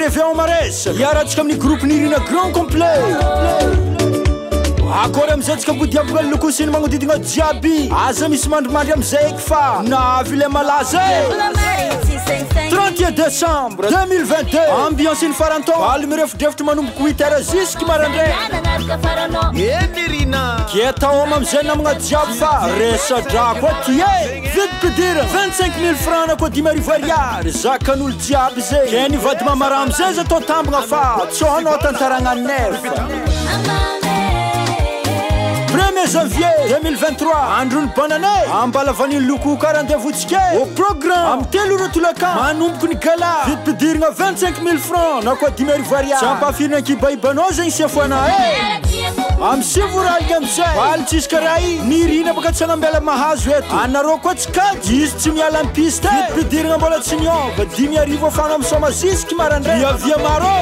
Préviens Mares hiaratsika amin'ny groupe Nirina grand complet akory amizay mbodiavaka lokosiny magnodidina jiaby aza misy mandrimandry amizay eky fa navy le malaza 31 décembre 2022 ambiance ny faranton aly mirefidrefitra manomboka 8 heures jusque marandray Nirina kietahoma amizay namagna jiaby fa resadrako aty vite pedire 25 000 francs na koa 10 ariary zakan'olo jiaby zay ke ny vady mamara amizay za atao tambagna fa tsoanao tantaragna nefa 1er janvier 2023 androny bonne année ambalavany loko karandevotsike au programme am telo rotolaka manomboko ny gala vite pedirigna 25 000 francs na koa 10 ariary sampafirina kibaibanao zegny siafoana am sivoraly amizay alitsisy karaha Nirina baka tsy anambela mahazo eto anareo koa tsy kajy izy tsy miala am piste vite pedirigna mbola tsy niova 10 arivo afana misoma jusque marandray avia maro